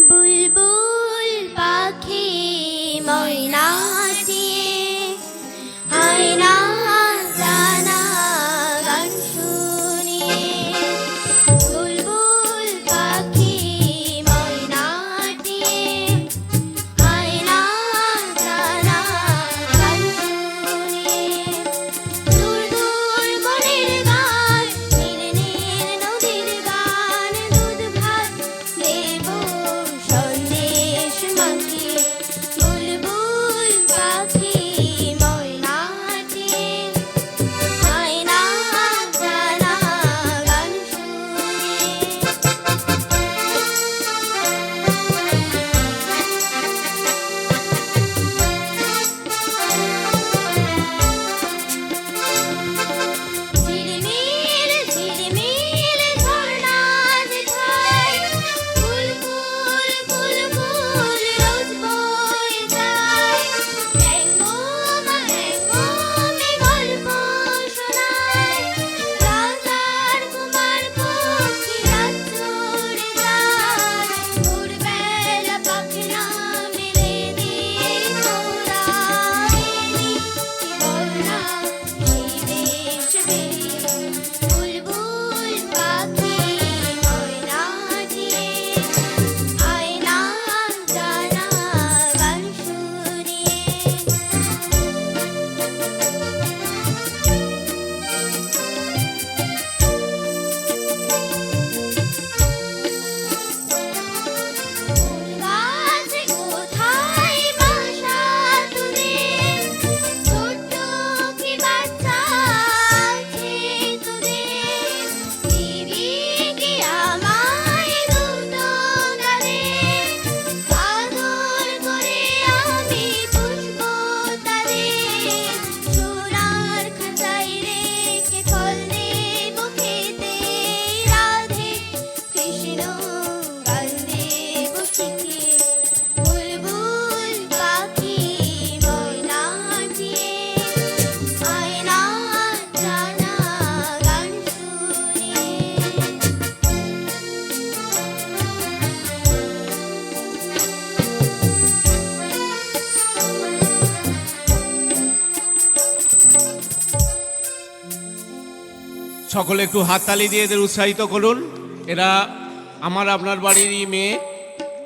বুলবুল পাখি ময়নাটি আয়না জানা গান শুনিয়ে বুলবুল পাখি ময়নাটি আয়না জানা গান শুনিয়ে দূর দূর মনের গান নীল নীল নদীর গান দুধ ভাত দেব সন্দেশ মাখিয়ে বুলবুল পাখি ময়নাটি আয়না জানা গান ঝিলমিল ঝিলমিল ঝর্ণা যেথায় ফুল ফুল ফুল ফুল রোজ বয়ে যায় ব্যঙ্গমে গল্প শোনায় রাজার কুমার পক্ষী রাত চড়ে যায় ভোরবেলা পাখনা মেলে দিয়ে তোরা এলি কি বল না সেই দেশ বেরিয়ে বুলবুল পাখি ময়নাটি আয়না জানা গান শুনিয়ে গাছে কোথায় বাসা তোদের ছোট্ট কি বাচ্চা আছে তোদের দিবি কি আমায় দুটো গালে আদর করে আমি পুষবো তাদের সোনার খাঁচায় রেখে ফল দেব খেতে রাধে কৃষ্ণ গান দেব শিখিয়ে বুলবুল পাখি ময়নাটি আয়না জানা গান শুনিয়ে সকলে একটু হাততালি দিয়ে এদের উৎসাহিত করুন। এরা আমার আপনার বাড়িরই মেয়ে।